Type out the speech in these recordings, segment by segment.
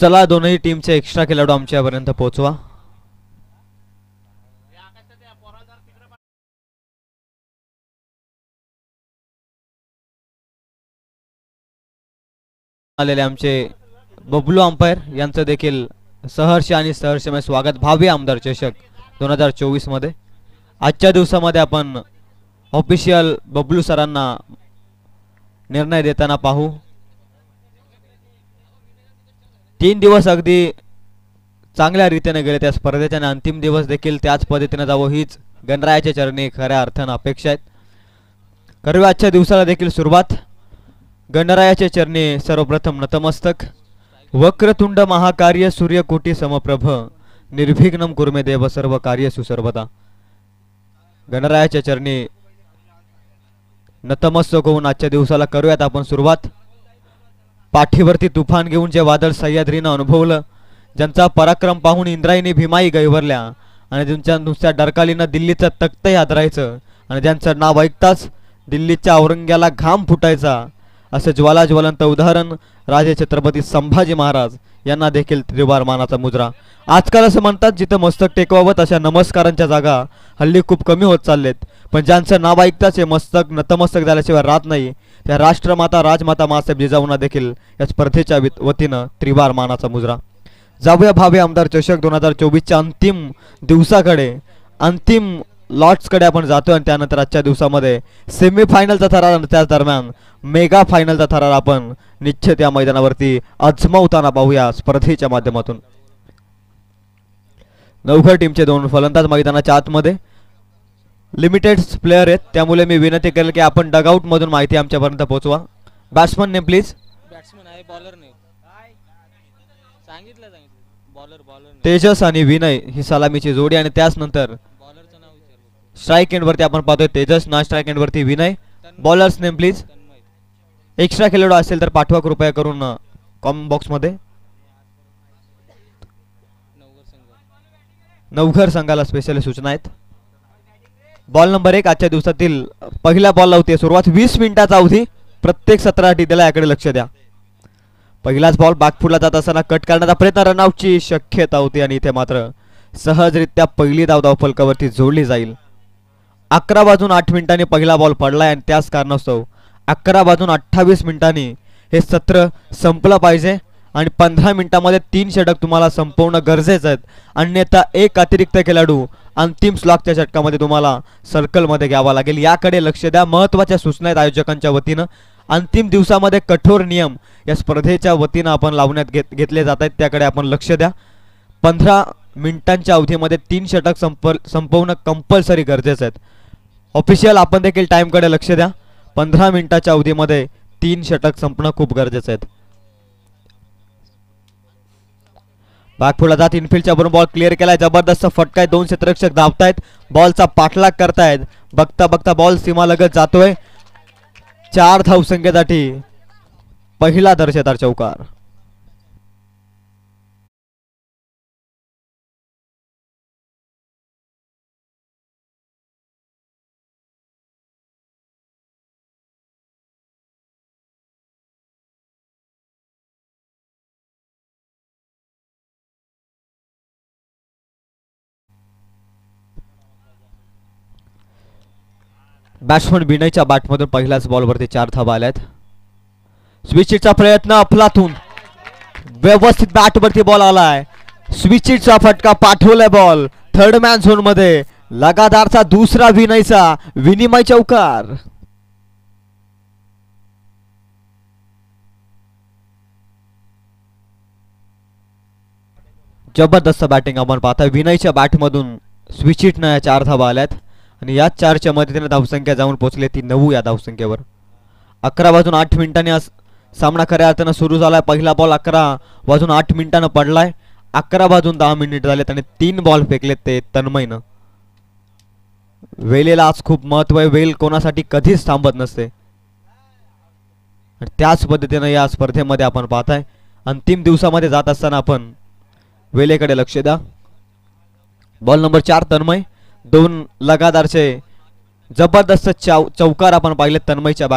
चला दोनही टीमचे एक्स्ट्रा खेळाडू आमच्यापर्यंत पोहोचवा. आलेले आमचे बबलू अंपायर यांचं देखील सहर्ष आणि सहर्षमय स्वागत भावी आमदार चषक 2024 मध्ये. आजच्या दिवसामध्ये आपण ऑफिशियल बबलू सरांना निर्णय देताना पाहू. 3 दिवस अगदी चांगल्या रीतीने गेले त्या स्पर्धेच्या आणि अंतिम दिवस देखील त्याच पद्धतीने जावं हीच गणरायाच्या चरणी खऱ्या अर्थानं अपेक्षा आहेत. करूया आजच्या दिवसाला देखील सुरुवात. गणरायाच्या चरणी सर्वप्रथम नतमस्तक. वक्रतुंड महाकार्य सूर्यकोटी समप्रभ निर्विघ्नं कुरु मे देव सर्व कार्य सुसर्वदा. गणरायाच्या चरणी नतमस्तक होऊन आजच्या दिवसाला करूयात आपण सुरुवात. पाठीवरती तुफान घेऊन जे वादळ सह्याद्रीनं अनुभवलं, ज्यांचा पराक्रम पाहून इंद्रायणी भीमाई गैवरल्या आणि ज्यांच्या नुसत्या डरकालीनं दिल्लीचं तख्तही हादरायचं आणि ज्यांचं नाव ऐकताच दिल्लीच्या औरंग्याला घाम फुटायचा, असे ज्वालाज्वलंत उदाहरण राजे छत्रपती संभाजी महाराज यांना देखील त्रिवार मानाचा मुजरा. आजकाल असं म्हणतात जिथं मस्तक टेकवावं तशा नमस्कारांच्या जागा हल्ली खूप कमी होत चाललेत, पण ज्यांचं नाव ऐकताच हे मस्तक नतमस्तक झाल्याशिवाय राहत नाही त्या राष्ट्रमाता राजमाता मासाहेब जिजाऊंना देखील या स्पर्धेच्या वतीनं त्रिवार मानाचा मुजरा. जाऊया भावी आमदार चषक 2024च्या अंतिम दिवसाकडे, अंतिम लॉट्सकडे आपण जातोय आणि त्यानंतर आजच्या दिवसामध्ये सेमीफायनलचा थरार आणि त्याच दरम्यान मेगा फायनलचा थरार आपण निश्चित या मैदानावरती अजमावताना पाहूया स्पर्धेच्या माध्यमातून. नवघर टीमचे 2 फलंदाज मैदानाच्या आतमध्ये. लिमिटेड प्लेयर आहेत त्यामुळे मी विनंती करेल की आपण डगआउट मधून माहिती आमच्यापर्यंत पोहोचवा. Batsman name please. बॅट्समन आहे, बॉलर नाही सांगितलं बॉलर तेजस आणि विनय ही सलामीची जोडी आणि त्याच नंतर बॉलरचं नाव विचार. स्ट्राइक एंड वरती आपण पाहतोय तेजस, ना स्ट्राइक एंड वरती Vinay. Bowlers name please. Extra खेळाडू असेल तर पाठवा कृपया करून कॉमेंट बॉक्स मध्ये. नवघर संघाला स्पेशल सूचना आहेत. बॉल नंबर 1 आजच्या दिवसातील पहिल्या बॉलला होती सुरुवात. 20 मिनिटाचा अवधी, प्रत्येक 17 टीला याकडे लक्ष द्या. पहिलाच बॉल बॅकफुटला जात असताना कट करण्याचा प्रयत्न, रनआउटची शक्यता होती आणि इथे मात्र सहजरित्या पहिली धाव धावफलकावरती जोडली जाईल. 11 वाजून 8 मिनिटांनी पहिला बॉल पडलाय आणि त्याच कारणास्तव 11 वाजून 28 मिनिटांनी हे सत्र संपलं पाहिजे आणि 15 मिनिटांमध्ये 3 षटक तुम्हाला संपवणं गरजेचं आहे. अन्यथा एक अतिरिक्त खेळाडू अंतिम स्लॉगच्या षटकामध्ये तुम्हाला सर्कलमध्ये घ्यावा लागेल. याकडे लक्ष द्या. महत्त्वाच्या सूचना आहेत आयोजकांच्या वतीनं. अंतिम दिवसामध्ये कठोर नियम या स्पर्धेच्या वतीनं आपण लावण्यात घेतले जात आहेत, त्याकडे आपण लक्ष द्या. 15 मिनिटांच्या अवधीमध्ये 3 षटक संपवणं कंपल्सरी गरजेचं आहे. ऑफिशियल आपण देखील टाइमकडे लक्ष द्या. 15 मिनिटाच्या अवधीमध्ये 3 षटक संपणं खूप गरजेचं आहे. बॅकफुटला जात इनफिल्डच्या वरून बॉल क्लिअर केलाय. जबरदस्त फटका आहे. 2 क्षेत्ररक्षक धावतायत, बॉलचा पाठलाग करतायत. बघता बघता बॉल सीमालगत जातोय. 4 धावसंख्येसाठी पहिला दर्जेदार चौकार. बॅट्समन विनयच्या बॅटमधून पहिल्याच बॉलवरती 4 धावा आल्यात. स्विचिटचा प्रयत्न अफलातून, व्यवस्थित बॅटवरती बॉल आलाय. स्विचिटचा फटका, पाठवलाय बॉल थर्ड मॅन झोन मध्ये. लगातारचा दुसरा विनयचा विनिमय चौकार. जबरदस्त बॅटिंग आपण पाहता. विनयच्या बॅटमधून स्विचिटनं 4 धावा आल्यात आणि या 4च्या मदतीने धावसंख्या जाऊन पोहोचली ती 9 या धावसंख्येवर. 11 वाजून 8 मिनिटांनी सामना खऱ्या अर्थानं सुरू झालाय. पहिला बॉल 11 वाजून 8 मिनिटांनं पडलाय. 11 वाजून 10 मिनिट झालेत आणि 3 बॉल फेकलेत ते तन्मयनं. वेळेला आज खूप महत्व आहे. वेळ कोणासाठी कधीच थांबत नसते. त्याच पद्धतीनं या स्पर्धेमध्ये आपण पाहताय अंतिम दिवसामध्ये जात असताना आपण वेळेकडे लक्ष द्या. Ball number 4 Tanmay. 2 लगातारचे जबरदस्त चौकार आपण पाहिले तन्मयच्या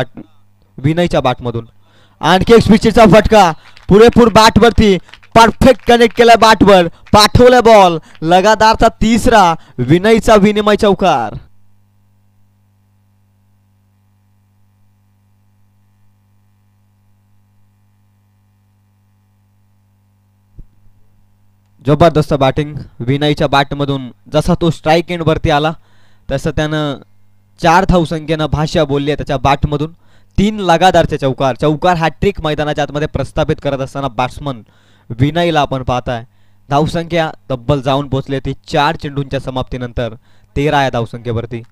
विनयच्या बॅटमधून. आणखी एक स्विचचा फटका पुरेपूर बॅटवरती परफेक्ट कनेक्ट केलाय बॅटवर, पाठवलाय बॉल, लगातारचा तिसरा विनयचा विनिमय चौकार. जबरदस्त बॅटिंग विनयच्या बॅटमधून. जसा तो स्ट्राईक एंड वरती आला तसं त्यानं 4 धावसंख्येनं भाषा बोलली आहे त्याच्या बॅटमधून. 3 लगातारचे चौकार हॅट्रिक मैदानाच्या आतमध्ये प्रस्थापित करत असताना बॅट्समन विनयला आपण पाहताय. धावसंख्या तब्बल जाऊन पोहोचली ती 4 चेंडूंच्या समाप्तीनंतर 13 या धावसंख्येवरती.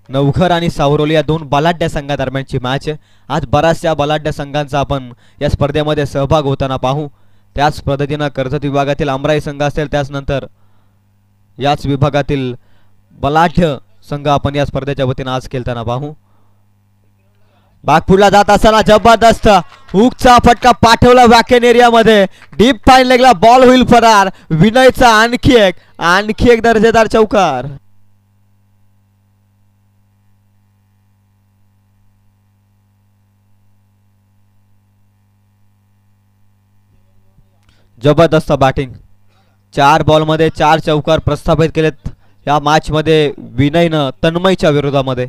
नवघर आणि सावरोली या 2 बलाढ्य संघादरम्यानची मॅच आहे. आज बऱ्याचशा बलाढ्य संघांचा आपण या स्पर्धेमध्ये सहभाग होताना पाहू. त्याच पद्धतीनं कर्जत विभागातील आमराई संघ असेल, त्याचनंतर याच विभागातील बलाढ्य संघ आपण या स्पर्धेच्या वतीनं आज खेळताना पाहू. बागपूरला जात असताना जबरदस्त हुकचा फटका पाठवला वॅकेन एरियामध्ये. डीप फाईन लेगला बॉल होईल फरार. विनयचा आणखी एक दर्जेदार चौकार. जबरदस्त बॅटिंग. 4 बॉलमध्ये 4 चौकार प्रस्थापित केलेत या मॅच मध्ये विनयनं तन्मयच्या विरोधामध्ये.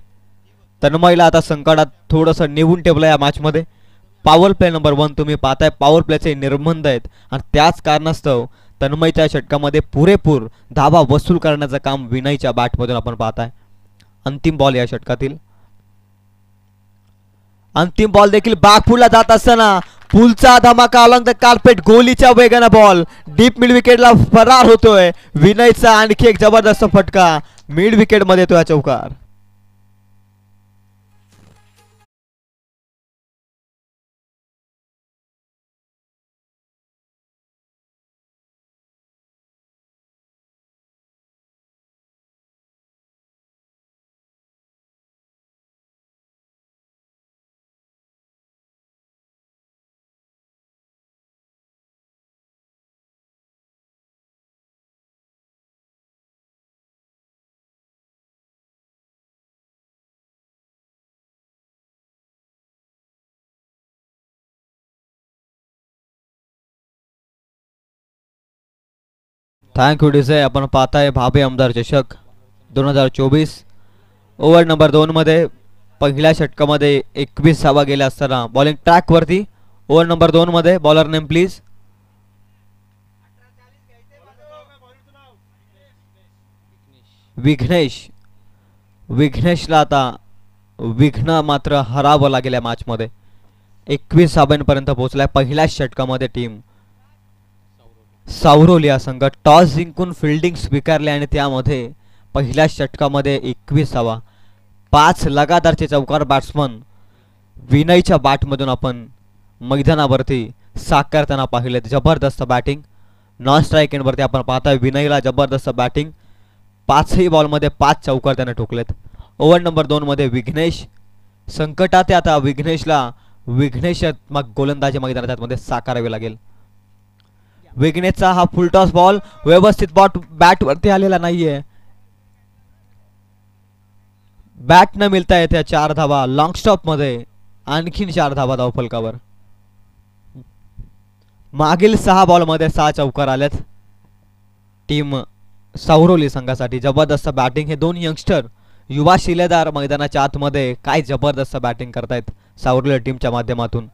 तन्मयला आता संकटात थोडंसं निवून ठेवलं या मॅच मध्ये. पॉवर प्ले नंबर 1 तुम्ही पाहताय, पॉवर प्लेचे निर्बंध आहेत आणि त्याच कारणास्तव तन्मयच्या षटकामध्ये पुरेपूर धावा वसूल करण्याचं काम विनयच्या बॅटमधून आपण पाहताय. अंतिम बॉल या षटकातील. अंतिम बॉल देखील बागपूरला जात असताना पुलचा धमाका अलॉंग द कार्पेट, गोलीच्या वेगानं बॉल डीप मिड विकेटला फरार होतोय. विनयचा आणखी एक जबरदस्त फटका मिड विकेट मध्ये येतोय चौकार. Thank you DJ. आपण पाहताय भाभे आमदार चषक 2024. ओव्हर नंबर 2 मध्ये पहिल्या षटकामध्ये 21 धावा गेल्या असताना बॉलिंग ट्रॅक वरती. ओव्हर नंबर 2 मध्ये बॉलर नेम प्लीज. विघ्नेशला आता विघ्न मात्र हरावं लागेल या मॅच मध्ये. 21 धावांपर्यंत पोहोचलाय पहिल्याच षटकामध्ये टीम सावरोली हा संघ. टॉस जिंकून फिल्डिंग स्वीकारले आणि त्यामध्ये पहिल्या षटकामध्ये 21 धावा, 5 लगातारचे चौकार बॅट्समन विनयच्या बॅटमधून आपण मैदानावरती साकारताना पाहिले. जबरदस्त बॅटिंग. नॉन स्ट्राईक एंडवरती आपण पाहताय विनयला जबरदस्त बॅटिंग. 5ही बॉलमध्ये 5 चौकार त्याने ठोकलेत. ओव्हर नंबर 2 मध्ये विघ्नेश संकटात आहे. आता विघ्नेशात्मक गोलंदाजी मैदानाच्या मध्ये साकारावी लागेल. विघ्नेशचा हा फुलटॉस बॉल व्यवस्थित बॅट वरती आलेला नाहीये. बॅट न मिळता येत्या 4 धावा लॉंग स्टॉप मध्ये. आणखीन 4 धावा धावफलकावर. मागील 6 बॉल मध्ये 6 चौकार आलेत टीम सावरोली संघासाठी. जबरदस्त बॅटिंग. हे 2 यंगस्टर युवा शिलेदार मैदानाच्या आतमध्ये काय जबरदस्त बॅटिंग करतायत सावरोली टीमच्या माध्यमातून.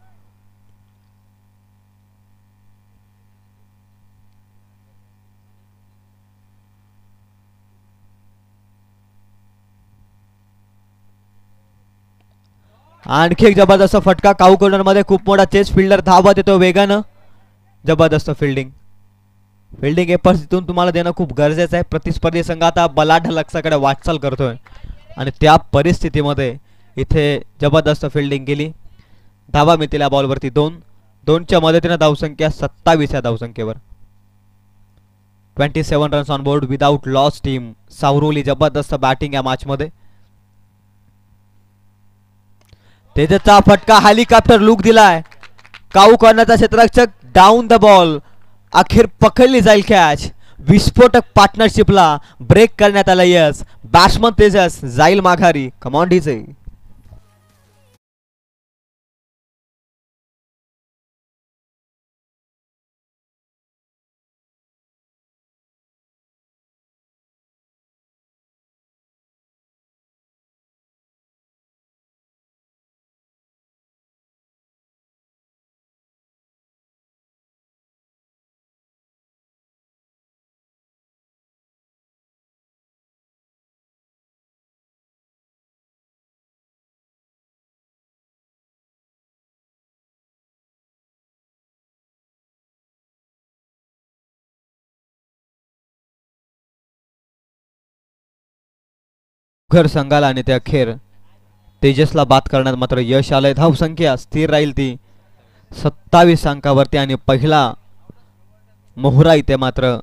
आणखी एक जबरदस्त फटका. काऊ कॉर्नर मध्ये खूप मोठा चेस. फिल्डर धावत येतो वेगानं. जबरदस्त फिल्डिंग. फिल्डिंग हे परिस्थितीतून तुम्हाला देणं खूप गरजेचं आहे. प्रतिस्पर्धी संघ आता बलाढ्य लक्ष्याकडे वाटचाल करतोय आणि त्या परिस्थितीमध्ये इथे जबरदस्त फिल्डिंग केली. धावा मिळतील या बॉलवरती 2च्या मदतीने धावसंख्या 27 या धावसंख्येवर. 27 runs on board without loss team सावरोली. जबरदस्त बॅटिंग या मॅच मध्ये. तेजचा फटका हेलिकॉप्टर लुक दिलाय. काऊ कॉर्नरचा क्षेत्ररक्षक डाऊन द बॉल. अखेर पकडली जाईल कॅच. विस्फोटक पार्टनरशिपला ब्रेक करण्यात आला यस. बॅट्समन तेजस जाईल माघारी. Come on DJ. घर संघाला आणि ते अखेर तेजसला बाद करण्यात मात्र यश आलंय. धावसंख्या स्थिर राहील ती 27 अंकावरती आणि पहिला मोहरा इथे मात्र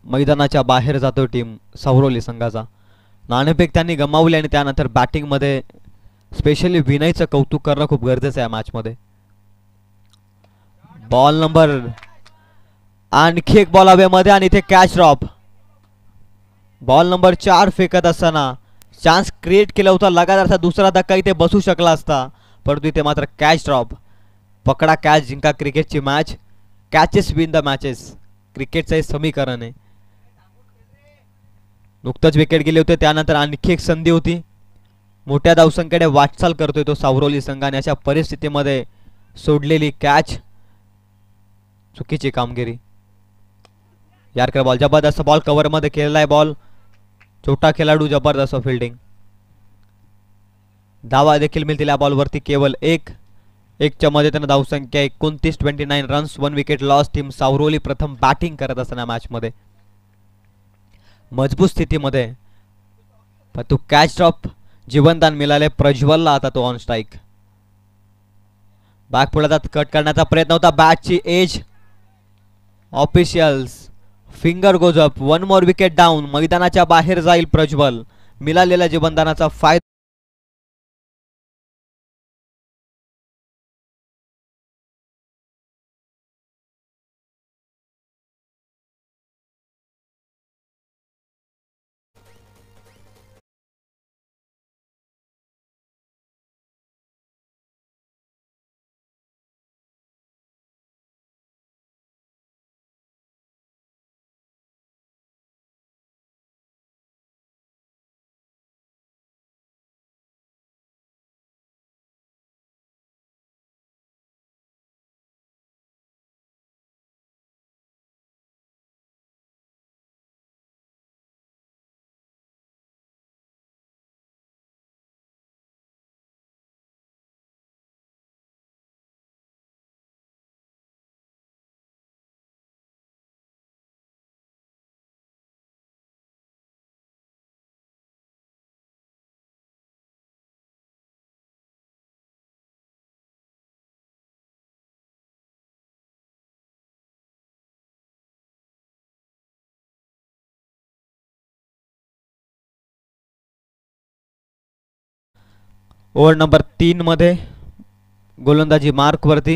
मैदानाच्या बाहेर जातो टीम सावरोली संघाचा. नाणेफेक त्यांनी गमावली आणि त्यानंतर बॅटिंगमध्ये स्पेशली विनयचं कौतुक करणं खूप गरजेचं आहे मॅचमध्ये. बॉल नंबर आणखी एक बॉल हवेमध्ये आणि इथे कॅच ड्रॉप. बॉल नंबर 4 फेकत असताना चान्स क्रिएट केला होता. लगातारचा दुसरा धक्का इथे बसू शकला असता, परंतु इथे मात्र कॅच ड्रॉप. पकडा कॅच जिंका क्रिकेटची match. Catches win the matches, क्रिकेटचं हे समीकरण आहे. नुकतंच विकेट गेले होते, त्यानंतर आणखी एक संधी होती. मोठ्या धावसंख्येकडे वाटचाल करतोय तो सावरोली संघाने. अशा परिस्थितीमध्ये सोडलेली कॅच, चुकीची कामगिरी. यारकर बॉल, जबरदस्त बॉल कव्हर मध्ये केलेला आहे. बॉल छोटा खेळाडू, जबरदस्त फिल्डिंग. धावा देखील मिळतील या बॉलवरती केवळ एकच्या मध्ये त्यांना धावसंख्या 29 runs, 1 wicket loss. Team Savroli प्रथम बॅटिंग करत असताना मॅच मध्ये मजबूत स्थितीमध्ये, पण तो कॅच ड्रॉप जीवनदान मिळाले प्रज्वलला. आता तो ऑन स्ट्राईक. बॅक पुढे कट करण्याचा प्रयत्न होता. बॅटची edge, officials finger goes up. 1 more wicket down. मैदानाच्या बाहेर जाईल प्रज्वल. मिळालेल्या जीवनदानाचा फायदा. ओव्हर नंबर 3 मध्ये गोलंदाजी मार्क वरती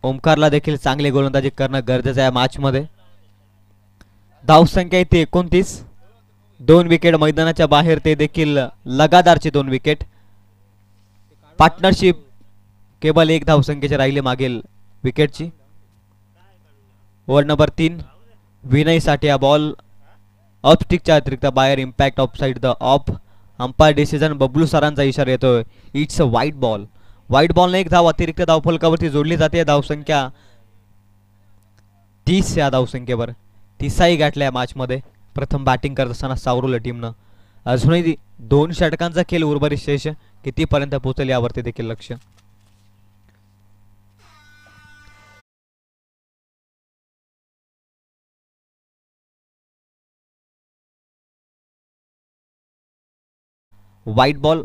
ओमकारला देखील चांगली गोलंदाजी करणं गरजेचं आहे मॅच मध्ये. धावसंख्या इथे 29, 2 विकेट मैदानाच्या बाहेर, ते देखील लगातारची 2 विकेट. पार्टनरशिप केवळ 1 धावसंख्येची राहिली मागील विकेटची. ओव्हर नंबर 3 विनयसाठी हा बॉल ऑफस्टिकच्या अतिरिक्त बाहेर, impact of side the of. Umpire decision Bablu सरांचा इशारा येतोय. It's a white ball. White बॉलने 1 धाव अतिरिक्त धावफलकावरती जोडली जाते. धावसंख्या 30 या धावसंख्येवर 30 गाठल्या मॅच मध्ये. प्रथम बॅटिंग करत असताना सावरोली टीमनं अजूनही 2 षटकांचा खेळ उर्वरित शेष कितीपर्यंत पोहोचेल यावरती देखील लक्ष. व्हाईट बॉल,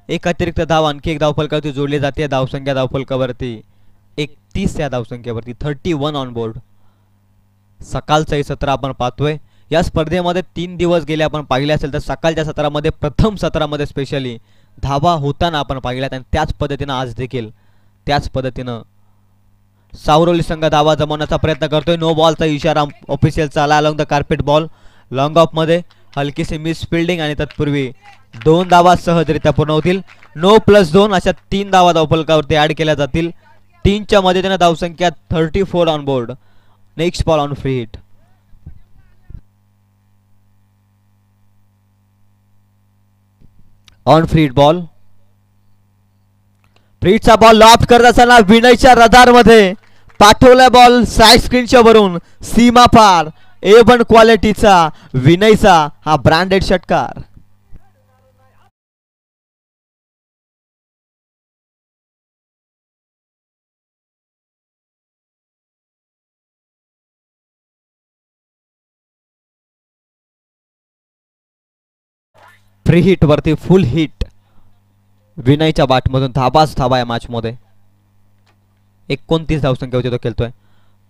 1 अतिरिक्त धाव, आणखी 1 धावफलकावरती जोडली जाते. धावसंख्या धावफलकावरती 31 या धावसंख्येवरती 31 ऑन बोर्ड. सकाळचं हे सत्र आपण पाहतोय. या स्पर्धेमध्ये 3 दिवस गेले आपण पाहिले असेल तर सकाळच्या सत्रामध्ये, प्रथम सत्रामध्ये स्पेशली धावा होताना आपण पाहिल्यात आणि त्याच पद्धतीनं आज देखील त्याच पद्धतीनं सावरोली संघ धावा जमवण्याचा प्रयत्न करतोय. नो बॉलचा इशारा ऑफिशियलचा आला along the carpet ball. Long of मध्ये हलकीशी मिस फिल्डिंग आणि तत्पूर्वी 2 धावा सहजरित्या पूर्ण होतील. नो +2 अशा 3 धावा धावफलकावरती ऍड केल्या जातील. 3च्या मदतीने धावसंख्या 34 on board. Next ball on free hit. On free hit ball. फ्रीटचा बॉल लॉफ्ट करत असताना विनयच्या रडार मध्ये पाठवला बॉल साइड स्क्रीनच्या वरून सीमा पार. A1 क्वालिटीचा विनयचा हा ब्रँडेड षटकार. फ्री हिट वरती फुल हिट विनयच्या बॅटमधून धाबाच धाबा या मॅच मध्ये 29 धावसंख्या होती तो खेळतोय.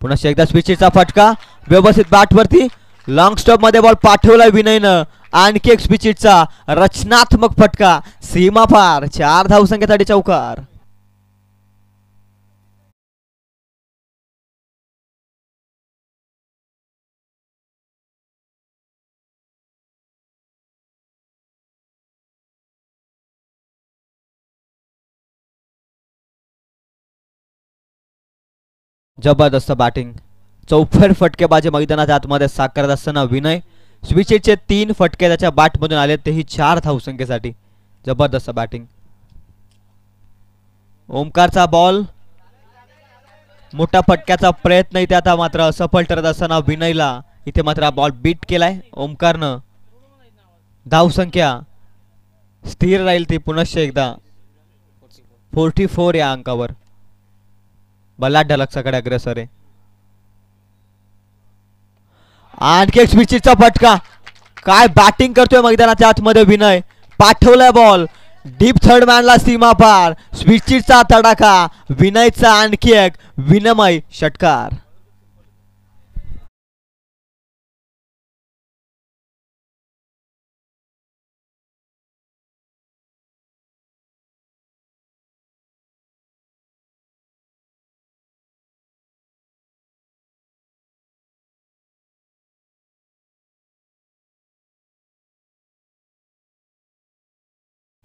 पुन्हा एकदा स्विचचा फटका व्यवस्थित बॅट वरती लॉंग स्टॉप मध्ये बॉल पाठवलाय विनयनं. आणखी एक स्विचचा रचनात्मक फटका सीमा पार 4 धावसंख्येसाठी चौकार. जबरदस्त बॅटिंग चौफेर फटकेबाजी मैदानाच्या आतमध्ये साकारत असताना विनय स्विचचे 3 फटके त्याच्या बॅटमधून आले तेही 4 धावसंख्येसाठी. जबरदस्त बॅटिंग. ओमकारचा बॉल मोठा फटक्याचा प्रयत्न इथे आता मात्र असफल ठरत असताना विनयला इथे मात्र बॉल बीट केलाय ओमकारनं. धावसंख्या स्थिर राहील ती पुनश्च एकदा 44 या अंकावर. बलाढ्य लक्षाकडे अग्रेसर आहे. आणखी एक स्विचचा फटका. काय बॅटिंग करतोय मैदानाच्या आतमध्ये विनय. पाठवलाय बॉल डीप थर्ड मॅनला सीमा पार. स्विचचा तडाखा विनयचा आणखी एक विनमय षटकार.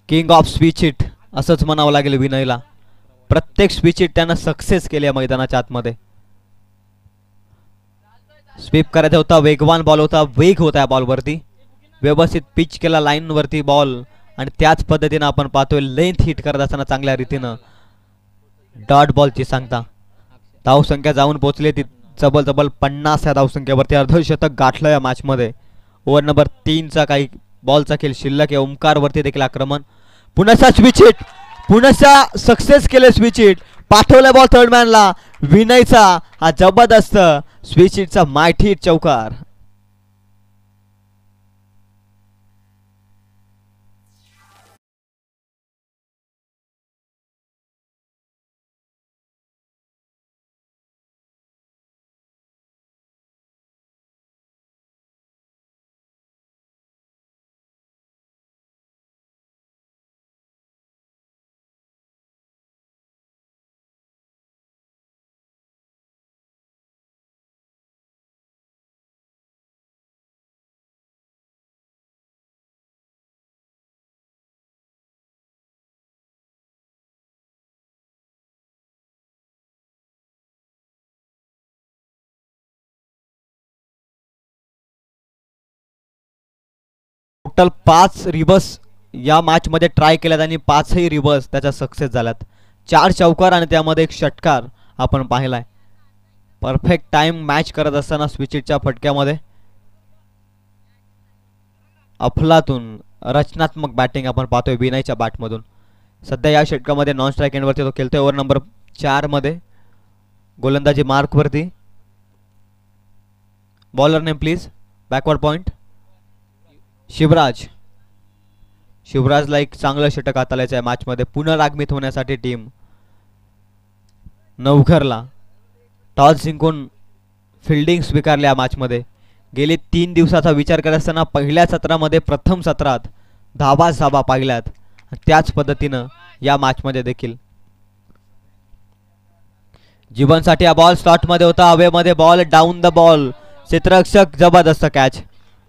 किंग ऑफ स्विच हिट असंच म्हणावं लागेल विनयला. प्रत्येक स्विच हिट त्यानं सक्सेस केली मैदानाच्या आतमध्ये. स्वीप करायचा होता वेगवान बॉल होता वेग होता या बॉलवरती व्यवस्थित पिच केला लाईन वरती बॉल आणि त्याच पद्धतीनं आपण पाहतोय लेंथ हिट करत असताना चांगल्या रीतीनं डॉट बॉलची सांगता. धावसंख्या जाऊन पोहोचली ती जबल 50 या धावसंख्येवरती अर्धशतक गाठलं या मॅच मध्ये. ओव्हर नंबर 3 चा काही बॉलचा खेळ शिल्लक आहे. ओमकार वरती देखील आक्रमण. पुन्हा स्विच हिट पुन्हा सक्सेस केले स्विच हिट. पाठवला बॉल थर्ड मॅनला विनयचा हा जबरदस्त स्विच हिटचा मायठी हिट चौकार. टोटल 5 रिव्हर्स या मॅच मध्ये ट्राय केल्यात आणि 5ही रिव्हर्स त्याचा सक्सेस झाल्यात. 4 चौकार आणि त्यामध्ये एक षटकार आपण पाहिलाय. परफेक्ट टाइम मॅच करत असताना स्विचच्या फटक्यामध्ये अफलातून रचनात्मक बॅटिंग आपण पाहतोय विनयच्या बॅटमधून. सध्या या षटकामध्ये नॉन स्ट्राईक एंडवरती तो खेळतोय. ओव्हर नंबर 4 मध्ये गोलंदाजी मार्क वरती. Bowler name please. Backward point Shivraj. शिवराजला एक चांगलं षटक हाताळायचं आहे मॅच मध्ये पुनरागमित होण्यासाठी टीम. नवघरला टॉस जिंकून फिल्डिंग स्वीकारली या मॅच मध्ये. गेली 3 दिवसाचा विचार करत असताना पहिल्या सत्रामध्ये प्रथम सत्रात धाबा पाहिल्यात. त्याच पद्धतीनं या मॅच मध्ये देखील जीवनसाठी हा बॉल स्लॉट मध्ये होता. हवेमध्ये बॉल डाऊन द बॉल. क्षेत्ररक्षक जबरदस्त कॅच.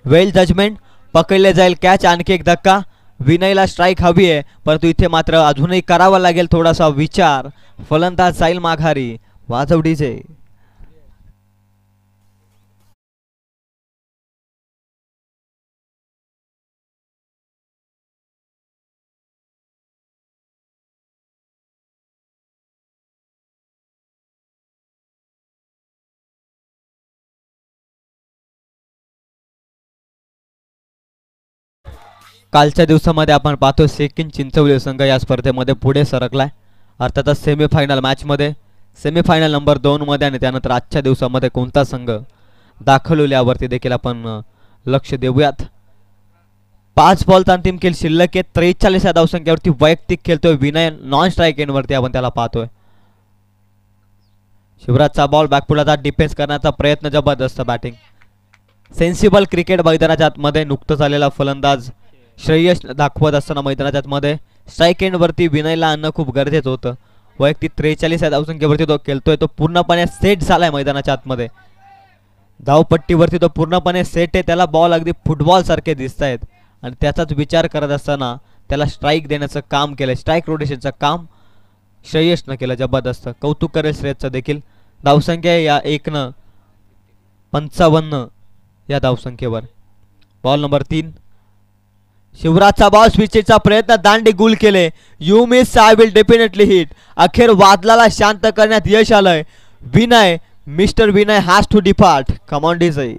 वेल जजमेंट. पकडले जाईल कॅच. आणखी एक धक्का. विनयला स्ट्राईक हवी आहे परंतु इथे मात्र अजूनही करावा लागेल थोडासा विचार. फलंदाज जाईल माघारी. वाजव डीजे. कालच्या दिवसामध्ये आपण पाहतो सेकंड चिंचवली संघ या स्पर्धेमध्ये पुढे सरकलाय. अर्थातच सेमीफायनल मॅच मध्ये सेमीफायनल नंबर 2 मध्ये आणि त्यानंतर आजच्या दिवसामध्ये कोणता संघ दाखल होईल यावरती देखील आपण लक्ष देऊयात. 5 बॉलचा अंतिम खेळ शिल्लक आहे. 43 या धावसंख्येवरती वैयक्तिक खेळतोय विनय. नॉन स्ट्राईक एंडवरती आपण त्याला पाहतोय. शिवराजचा बॉल बॅकफुटला डिफेन्स करण्याचा प्रयत्न. जबरदस्त बॅटिंग. सेन्सिबल क्रिकेट मैदानाच्या आतमध्ये नुकतंच आलेला फलंदाज श्रेयस दाखवत असताना मैदानाच्या आतमध्ये स्ट्राईक एंडवरती विनयला आणणं खूप गरजेचं होतं. वैयक्तिक 43 या धावसंख्येवरती तो खेळतोय. तो पूर्णपणे सेट झालाय मैदानाच्या आतमध्ये. धावपट्टीवरती तो पूर्णपणे सेट आहे. त्याला बॉल अगदी फुटबॉल सारखे दिसत आहेत आणि त्याचाच विचार करत असताना त्याला स्ट्राईक देण्याचं काम केलं. स्ट्राईक रोटेशनचं काम श्रेयसनं केलं. जबरदस्त. कौतुक करेल श्रेयसचं देखील. धावसंख्या या 1:55 या धावसंख्येवर. Ball number 3. शिवराजचा बॉल स्विचचा प्रयत्न. दांडी गुल केले. You miss I will definitely hit. अखेर वादळाला शांत करण्यात यश आलंय. Vinay mister Vinay has to depart. Come on DJ.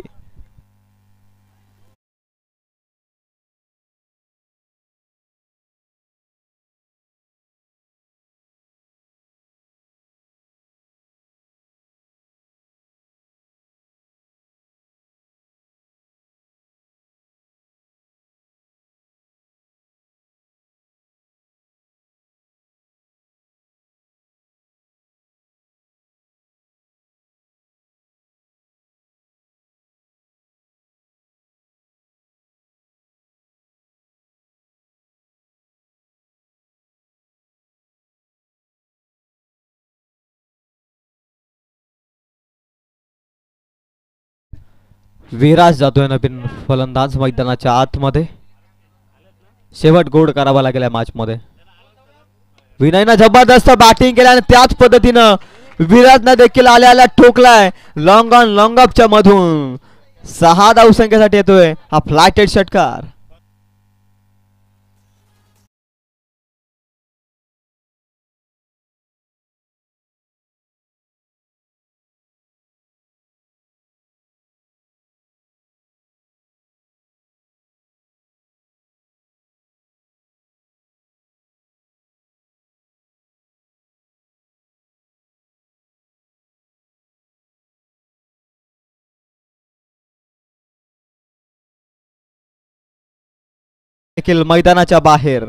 Viraj जातोय नवीन फलंदाज मैदानाच्या आतमध्ये. शेवट गोड करावा लागेल या मॅच मध्ये. विनयनं जबरदस्त बॅटिंग केली आणि त्याच पद्धतीनं विराजनं देखील आल्या ठोकलाय. लॉंग ऑन लॉंग अपच्या मधून 6 धावसंख्येसाठी येतोय हा फ्लॅटेड षटकार. देखील मैदानाच्या बाहेर.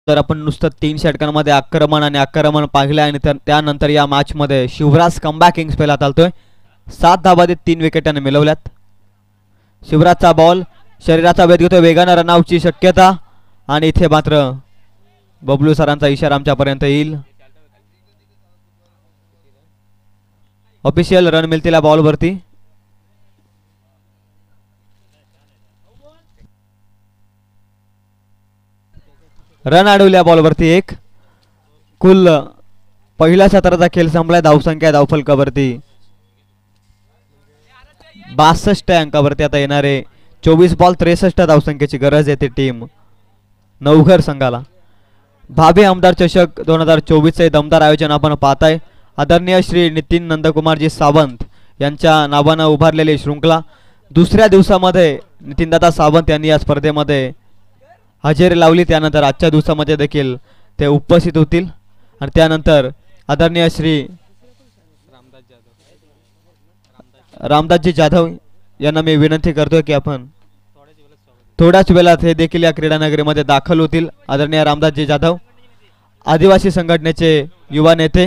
तर आपण नुसतं 3 षटकांमध्ये आक्रमण आणि आक्रमण पाहिलं आणि त्यानंतर या मॅच मध्ये शिवराज कमबॅक इनिंग्स पहिला चालतोय. 7 धावा देत 3 विकेटाने मिळवल्यात. शिवराजचा बॉल शरीराचा वेध घेतोय. वेगानं रनआउटची शक्यता आणि इथे मात्र बबलू सरांचा इशारा आमच्यापर्यंत येईल. ऑफिशियल रन मिळतील या बॉलवरती. रन अडवल्या बॉलवरती 1. कुल पहिल्या सत्राचा खेळ संपलाय. धावसंख्या धावफलकावरती 62 अंकावरती आता येणारे 24 बॉल 63 धावसंख्येची गरज येते टीम नवघर संघाला. भाभी आमदार चषक 2024 चे दमदार आयोजन आपण पाहताय. आदरणीय श्री नितीन नंदकुमारजी सावंत यांच्या नावानं उभारलेली शृंखला. दुसऱ्या दिवसामध्ये नितीनदादा सावंत यांनी या स्पर्धेमध्ये हजेरी लावली. त्यानंतर आजच्या दिवसामध्ये देखील ते उपस्थित होतील आणि त्यानंतर आदरणीय श्री रामदासजी जाधव यांना मी विनंती करतोय की आपण थोड्याच वेळात हे देखील या क्रीडानगरीमध्ये दाखल होतील. आदरणीय रामदासजी जाधव आदिवासी संघटनेचे युवा नेते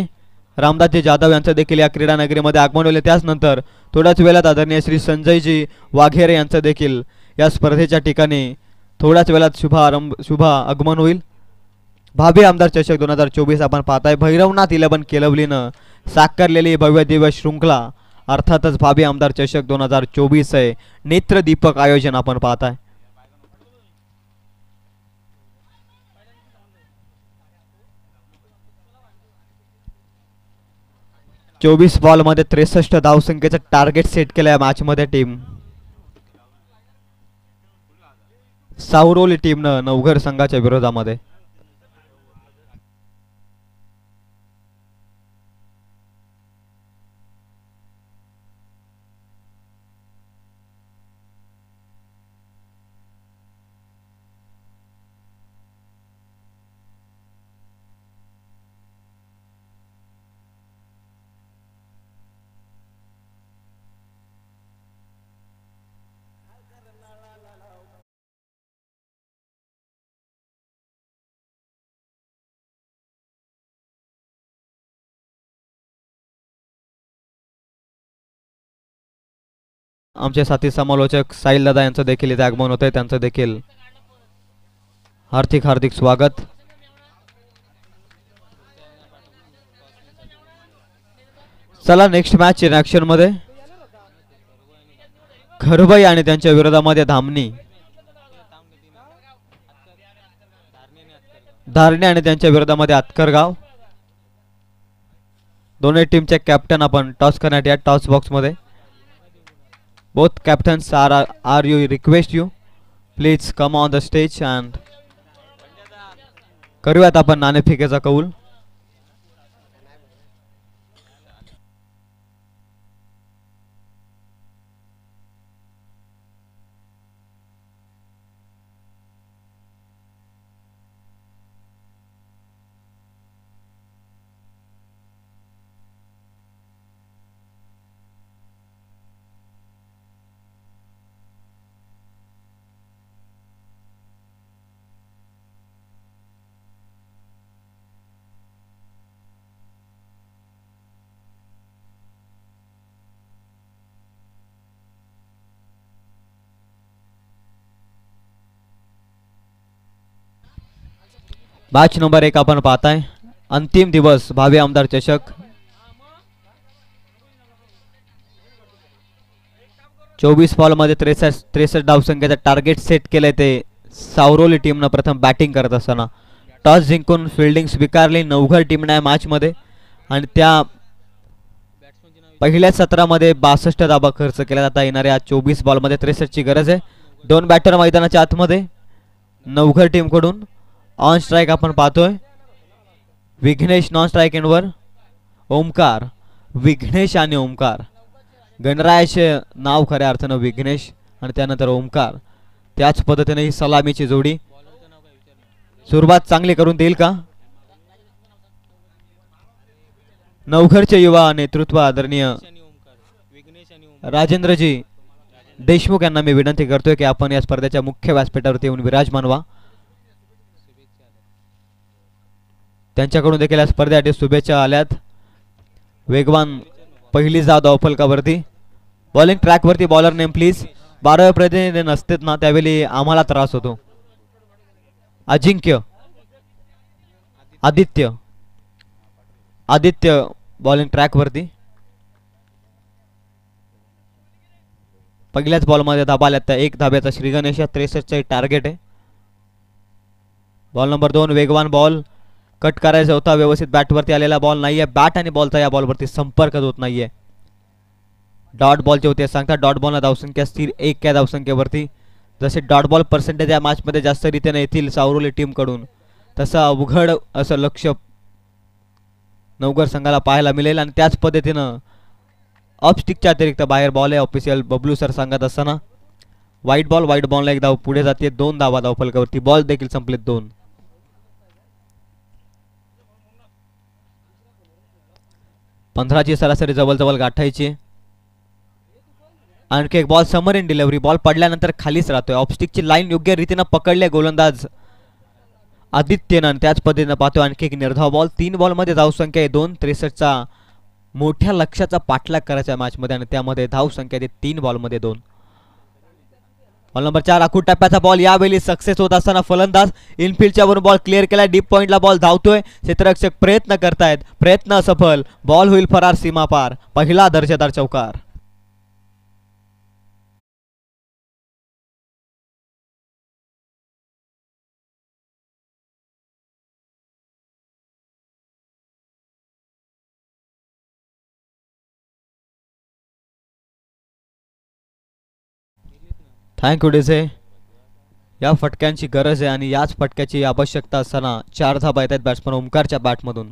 रामदासजी जाधव यांचं देखील या क्रीडानगरीमध्ये आगमन होईल. त्याचनंतर थोड्याच वेळात आदरणीय श्री संजयजी वाघेरे यांचं देखील या स्पर्धेच्या ठिकाणी थोड्याच वेळात शुभ आगमन होईल. भाभी आमदार चषक 2024 आपण पाहताय. भैरवनाथ 11 केलवलीनं साकारलेली भव्य दिव्य शृंखला अर्थातच भाभी आमदार चषक 2024 आहे. नेत्रदीपक आयोजन आपण पाहताय. 24 बॉल मध्ये 63 धावसंख्येचं टार्गेट सेट केलं या मॅच मध्ये टीम सावरोली टीमनं नवघर संघाच्या विरोधामध्ये. आमचे साथी समालोचक साहिल दादा यांचं देखील इथे आगमन होत आहे. त्यांचं देखील हार्दिक हार्दिक स्वागत. चला नेक्स्ट मॅच इन ऍक्शन मध्ये खरबाई आणि त्यांच्या विरोधामध्ये धामणी. धारणे आणि त्यांच्या विरोधामध्ये आतकरगाव. दोन्ही टीमचे कॅप्टन आपण टॉस करण्यात या टॉस बॉक्स मध्ये. Both captains are you request you please come on the stage and करूयात आपण नाणेफेकीचा कौल. मॅच नंबर 1 आपण पाहताय. अंतिम दिवस भावी आमदार चषक. 24 बॉल मध्ये 63 धावसंख्येचं टार्गेट सेट केलंय ते सावरोली टीमनं प्रथम बॅटिंग करत असताना टॉस जिंकून फिल्डिंग स्वीकारली नवघर टीमने या मॅच मध्ये आणि त्या पहिल्या सत्रामध्ये 62 धावा खर्च केला जाता येणाऱ्या 24 बॉल मध्ये 63 ची गरज आहे. दोन बॅटर मैदानाच्या आतमध्ये नवघर टीम कडून. ऑन स्ट्राइक आपण पाहतोय विघ्नेश. नॉन स्ट्राइक एंडवर ओमकार. विघ्नेश आणि ओमकार. गणरायाचे नाव खऱ्या अर्थानं विघ्नेश आणि त्यानंतर ओमकार. त्याच पद्धतीने ही सलामीची जोडी सुरुवात चांगली करून देईल का. नवघरचे युवा नेतृत्व आदरणीय राजेंद्रजी देशमुख यांना मी विनंती करतोय की आपण या स्पर्धेच्या मुख्य व्यासपीठावरती येऊन विराजमान व्हा. त्यांच्याकडून देखील या स्पर्धेसाठी शुभेच्छा आल्यात. वेगवान पहिली जाव धावफलकावरती. बॉलिंग ट्रॅक वरती बॉलर नेम प्लीज. 12 प्रतिनिधी नसतात ना त्यावेळी आम्हाला त्रास होतो. अजिंक्य. आदित्य. आदित्य बॉलिंग ट्रॅक वरती. पहिल्याच बॉल मध्ये धाबा आल्यात त्या 1 धाब्याचा श्री गणेश. 63 चे टार्गेट आहे. बॉल नंबर 2 वेगवान बॉल कट करायचा होता. व्यवस्थित बॅट वरती आलेला बॉल नाहीये. बॅट आणि बॉलचा या बॉल वरती संपर्क होत नाहीये. डॉट बॉलचे होते सांगता. डॉट बॉलला धावसंख्या स्थिर 1 या धावसंख्येवरती. जसे डॉट बॉल पर्सेंटेज या मॅच मध्ये जास्त रीतीने येतील सावरोली टीम कडून तसं अवघड असं लक्ष नवघर संघाला पाहायला मिळेल. आणि त्याच पद्धतीनं ऑफस्टिकच्या अतिरिक्त बाहेर बॉल आहे. ऑफिशियल बबलू सर सांगत असताना व्हाईट बॉलला 1 धाव पुढे जाते. 2 धावा धावफलकावरती. बॉल देखील संपलेत 2. 15ची सरासरी जवळ गाठायची. आणखी एक ball summer in delivery. Ball पडल्यानंतर खालीच राहतोय. ऑफस्टिकची लाईन योग्य रीतीने पकडले गोलंदाज आदित्यनं आणि त्याच पद्धतीने पाहतोय आणखी एक निर्धाव बॉल. 3 बॉल मध्ये धावसंख्या आहे 2. 63 चा मोठ्या लक्ष्याचा पाठलाग करायचा मॅच मध्ये आणि त्यामध्ये धावसंख्या आहे 3 बॉल मध्ये 2. बॉल नंबर 4 आखूड टप्प्याचा बॉल. यावेळी सक्सेस होत असताना फलंदाज इनफिल्डच्या वरून बॉल क्लिअर केला. डीप पॉइंटला बॉल धावतोय. क्षेत्ररक्षक प्रयत्न करतायत. प्रयत्न असफल. बॉल होईल फरार सीमापार. पहिला दर्जेदार चौकार. Thank you DJ. या फटक्यांची गरज आहे आणि याच फटक्याची आवश्यकता असताना 4 धाबा येत आहेत बॅट्समन ओमकारच्या बॅटमधून.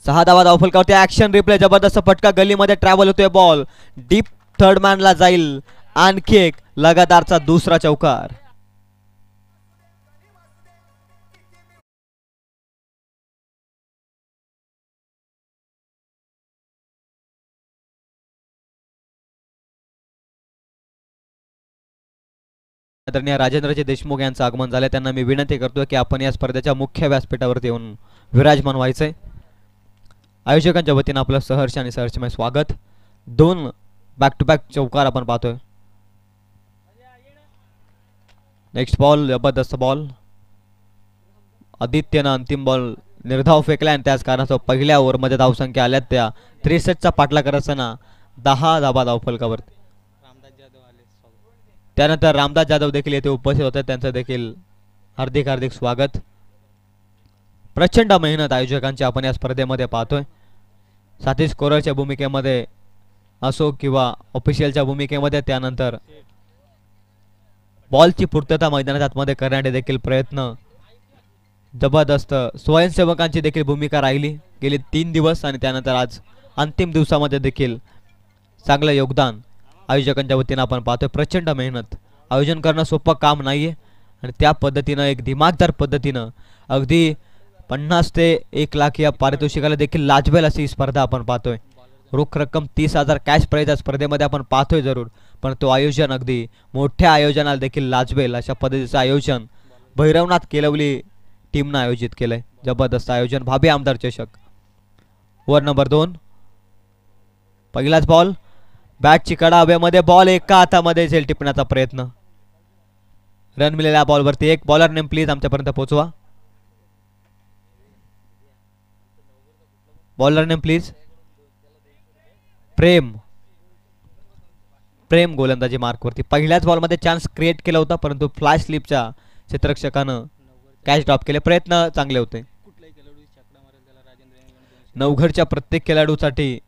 6 धावा धावफलकावरती. Action replay. जबरदस्त फटका गलीमध्ये ट्रॅव्हल होतोय. बॉल डीप थर्ड मॅनला जाईल. आणखी एक लगातारचा दुसरा चौकार. आदरणीय राजेंद्रजी देशमुख यांचं आगमन झालं. त्यांना मी विनंती करतो की आपण या स्पर्धेच्या मुख्य व्यासपीठावरती येऊन विराजमान व्हायचंय. आयोजकांच्या वतीनं आपलं सहर्ष आणि सहर्षमय स्वागत. 2 बॅक टू बॅक चौकार आपण पाहतोय. Next ball. जबरदस्त बॉल. आदित्यनं अंतिम बॉल निर्धाव फेकला आणि त्याच कारणास्तव पहिल्या ओव्हरमध्ये धावसंख्या आल्यात त्या 63चा पाठला करत असताना 10 धाबा धावफलकावरती. रामदास जाधव आले स्वागत. त्यानंतर रामदास जाधव देखील येथे उपस्थित होते. त्यांचं देखील हार्दिक हार्दिक स्वागत. प्रचंड मेहनत आयोजकांची आपण या स्पर्धेमध्ये पाहतोय. साथी स्कोररच्या भूमिकेमध्ये असो किंवा ऑफिशियलच्या भूमिकेमध्ये. त्यानंतर बॉलची पूर्तता मैदानात आतमध्ये करण्याचे देखील प्रयत्न. जबरदस्त स्वयंसेवकांची देखील भूमिका राहिली गेली 3 दिवस आणि त्यानंतर आज अंतिम दिवसामध्ये देखील चांगलं योगदान आयोजकांच्या वतीनं आपण पाहतोय. प्रचंड मेहनत. आयोजन करणं सोपं काम नाहीये आणि त्या पद्धतीनं एक दिमागदार पद्धतीनं अगदी 50 ते 1 लाख या पारितोषिकाला देखील लाजवेल अशी ही स्पर्धा आपण पाहतोय. रोख रक्कम 30,000 कॅश प्राईज या स्पर्धेमध्ये आपण पाहतोय जरूर, पण तो आयोजन अगदी मोठ्या आयोजनाला देखील लाजवेल अशा पद्धतीचं आयोजन भैरवनाथ केलवली टीमनं आयोजित केलंय. जबरदस्त आयोजन. भाभी आमदार चषक. Over number 2. पहिलाच बॉल. बॅटची कडा हवेमध्ये. बॉल एका हातामध्ये झेल टिपण्याचा प्रयत्न. रन मिळालेल्या बॉलवरती एक. बॉलर नेम प्लीज आमच्यापर्यंत पोहोचवा. Bowler name please. Prem. Prem गोलंदाजी मार्कवरती. पहिल्याच बॉलमध्ये चान्स क्रिएट केला होता परंतु फ्लॅश स्लिपच्या क्षेत्ररक्षकानं कॅच ड्रॉप केले. प्रयत्न चांगले होते. कुठलाही खेळाडू छकडा मारेल त्याला राजेंद्र यांनी दोनशे. नवघरच्या प्रत्येक खेळाडूसाठी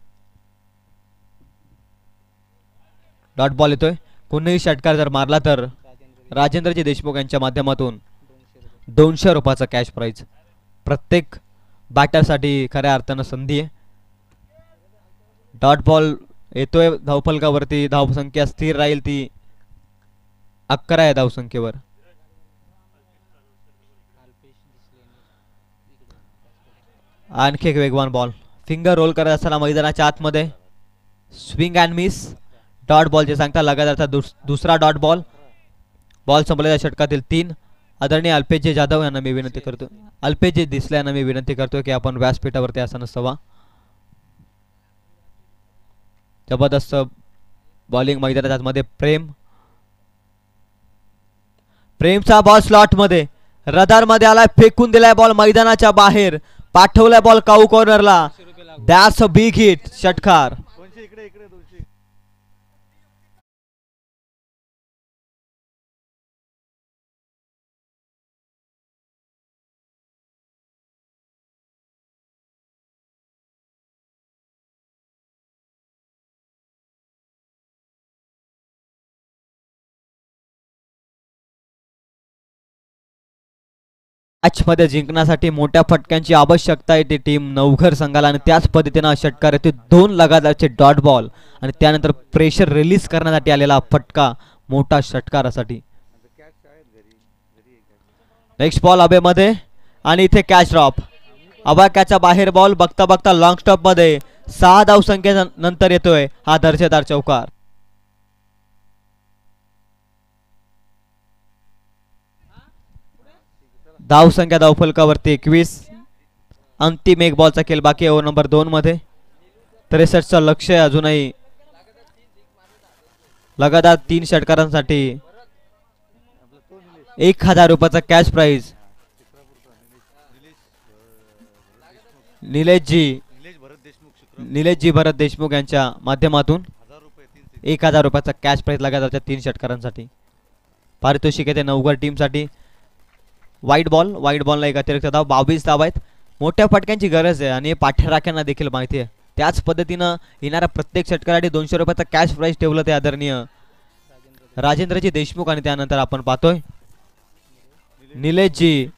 डॉट बॉल येतोय. कोणीही षटकार जर मारला तर राजेंद्रजी देशमुख यांच्या माध्यमातून 200 रुपयाचा कॅश प्राइज. प्रत्येक बॅटरसाठी खऱ्या अर्थानं संधी आहे. डॉट बॉल येतोय धावफलकावरती. धावसंख्या स्थिर राहील ती 11 आहे धावसंख्येवर. अल्पेश दिसले आणखी एक वेगवान बॉल. फिंगर रोल करत असताना मैदानाच्या आतमध्ये स्विंग अँड मिस. डॉट बॉलचे सांगता लगातारचा दुसरा डॉट बॉल. बॉल संपलेल्या षटकातील 3. आदरणीय अल्पेशजी जाधव यांना मी विनंती करतो. अल्पेशजी दिसले यांना मी विनंती करतो की आपण व्यासपीठावरती असं नसावा. जबरदस्त बॉलिंग मैदानाच्या आतमध्ये. प्रेम. प्रेमचा बॉल स्लॉट मध्ये रदार मध्ये आलाय. फेकून दिलाय बॉल मैदानाच्या बाहेर. पाठवलाय बॉल काऊ कॉर्नरला. That's a big hit. षटकार. मॅच मध्ये जिंकण्यासाठी मोठ्या फटक्यांची आवश्यकता आहे ती टीम नवघर संघाला आणि त्याच पद्धतीनं षटकार येते. 2 लगातारचे डॉट बॉल आणि त्यानंतर प्रेशर रिलीज करण्यासाठी आलेला फटका मोठा षटकारासाठी. नेक्स्ट बॉल अबेमध्ये आणि इथे कॅच ड्रॉप. अबाक्याच्या बाहेर बॉल. बघता बघता लॉंग स्टॉप मध्ये 6 धावसंख्ये नंतर येतोय हा दर्जेदार चौकार. धावसंख्या धावफलकावरती 21. अंतिम एक बॉलचा खेळ बाकी. ओव्हर नंबर 2 मध्ये 63चं लक्ष आहे अजूनही. लगातार 3 षटकारांसाठी 1000 रुपयाचा कॅश प्राइज. निलेशजी भरत देशमुख यांच्या माध्यमातून 1000 रुपयाचा कॅश प्राइज लगातारच्या 3 षटकारांसाठी. पारितोषिक येते नवघर टीमसाठी. वाईट बॉलला एक अतिरिक्त धाव. 22 धाव आहेत. मोठ्या फटक्यांची गरज आहे आणि पाठराख्यांना देखील माहिती आहे. त्याच पद्धतीनं येणाऱ्या प्रत्येक षटकारासाठी 200 रुपयाचा कॅश प्राइज ठेवलं ते आदरणीय राजेंद्रजी देशमुख आणि त्यानंतर आपण पाहतोय निलेशजी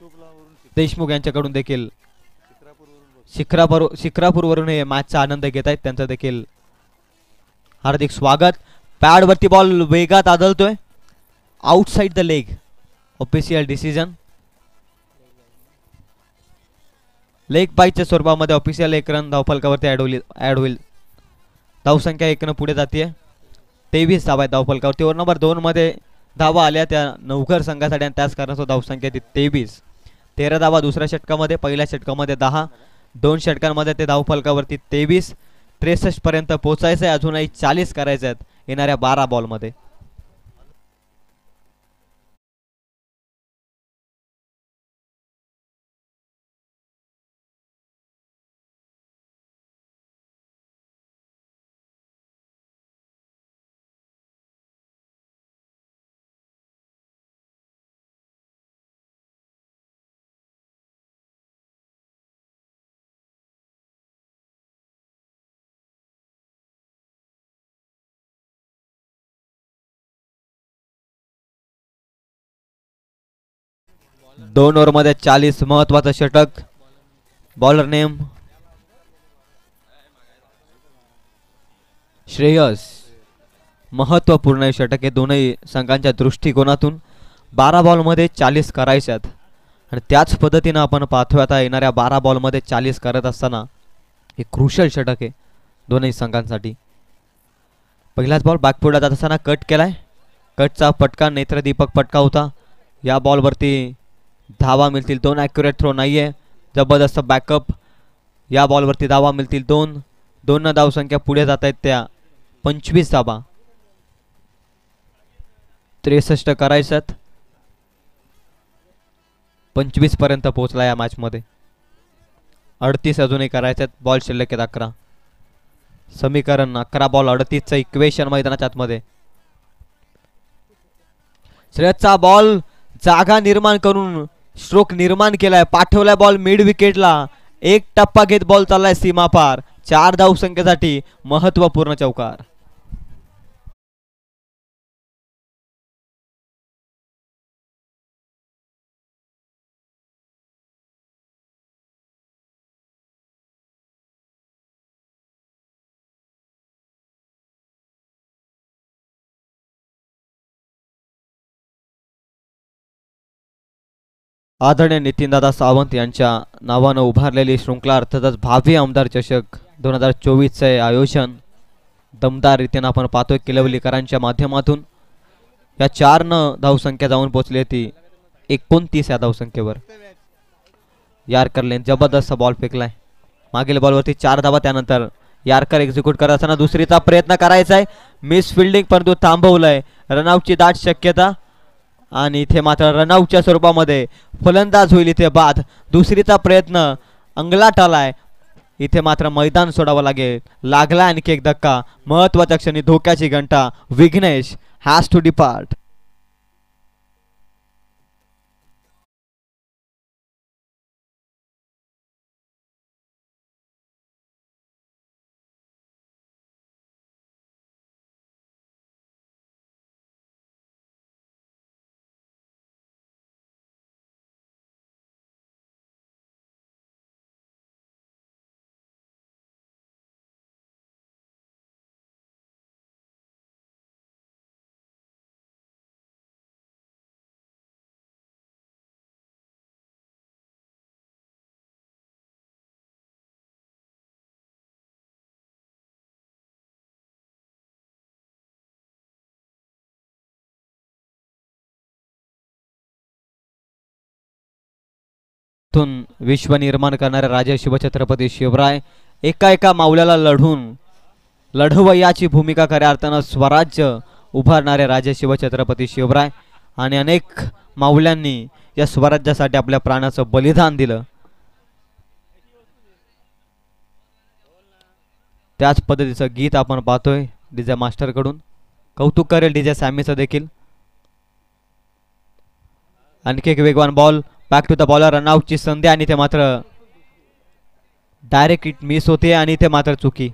देशमुख यांच्याकडून देखील शिक्रापूरवरून हे मॅचचा आनंद घेत आहेत, त्यांचं देखील हार्दिक स्वागत. पॅड वरती बॉल वेगात आदळतोय, outside the leg, official decision. Leg बाईच्या स्वरूपामध्ये ऑफिशियल 1 रन धावफलकावरती ऍड होईल. धावसंख्या 1 न पुढे जाते, 23 धावा आहेत धावफलकावरती. ओव्हर नंबर 2 मध्ये धावा आल्या त्या नवघर संघासाठी आणि त्याच कारणास्तव धावसंख्या ती 23. 13 धावा दुसऱ्या षटकामध्ये, पहिल्या षटकामध्ये 10, 2 षटकांमध्ये ते धावफलकावरती 23. 63 पर्यंत पोहोचायचं आहे, अजूनही 40 करायचे आहेत येणाऱ्या 12 बॉलमध्ये. दोन ओव्हर मध्ये 40 महत्वाचं षटक. Bowler name Shreyas. महत्वपूर्ण षटक आहे दोनही संघांच्या दृष्टिकोनातून. 12 बॉलमध्ये 40 करायच्यात आणि त्याच पद्धतीनं आपण पाहतोय आता येणाऱ्या 12 बॉलमध्ये 40 करत असताना हे क्रुशल षटक आहे दोनही संघांसाठी. पहिलाच बॉल बॅकफुटला जात असताना कट केलाय, कटचा फटका नेत्रदीपक फटका होता. या बॉलवरती धावा मिळतील 2. ॲक्युरेट थ्रो नाहीये, जबरदस्त बॅकअप. या बॉलवरती धावा मिळतील 2. 2 न धावसंख्या पुढे जात आहेत त्या 25 धावा. 63 करायच्यात, 25 पर्यंत पोहोचला या मॅच मध्ये. 38 अजूनही करायच्यात, बॉल शिल्लक आहेत 11. समीकरण 11 बॉल 38चं इक्वेशन मैदानाच्या आतमध्ये. श्रेयसचा बॉल जागा निर्माण करून स्ट्रोक निर्माण केलाय, पाठवलाय बॉल मिड विकेटला. 1 टप्पा घेत बॉल चाललाय सीमापार. 4 धावसंख्येसाठी महत्वपूर्ण चौकार. आदरणीय नितीनदादा सावंत यांच्या नावानं उभारलेली शृंखला अर्थातच भावी आमदार चषक 2024चे आयोजन दमदार रीतीने आपण पाहतोय किलवलीकरांच्या माध्यमातून. या 4 न धावसंख्या जाऊन पोहोचली होती 29 या धावसंख्येवर. यारकर लेन जबरदस्त बॉल फेकलाय, मागील बॉलवरती 4 धावा. त्यानंतर यारकर एक्झिक्यूट करत असताना दुसरीचा प्रयत्न करायचा आहे, मिस फिल्डिंग परंतु थांबवलंय. रनआउटची दाट शक्यता आणि इथे मात्र रनआउटच्या स्वरूपामध्ये फलंदाज होईल इथे बाद. दुसरीचा प्रयत्न अंगलाट आलाय, इथे मात्र मैदान सोडावं लागेल. लागला आणखी एक धक्का, महत्वाच्या क्षणी धोक्याची घंटा. Vighnesh has to depart. विश्व निर्माण करणारे राजे शिवछत्रपती शिवराय एका एका मावल्याला लढवयाची भूमिका खऱ्या अर्थानं स्वराज्य उभारणारे राजे शिवछत्रपती शिवराय. आणि अनेक मावल्यांनी या स्वराज्यासाठी आपल्या प्राणाचं बलिदान दिलं. त्याच पद्धतीचं गीत आपण पाहतोय डीजे मास्टर कडून. कौतुक करेल डीजे सॅमीचं देखील. आणखी एक वेगवान ball, back to the bowler. रनआउटची संधी आणि ते मात्र डायरेक्ट हिट मिस होते आणि ते मात्र चुकी.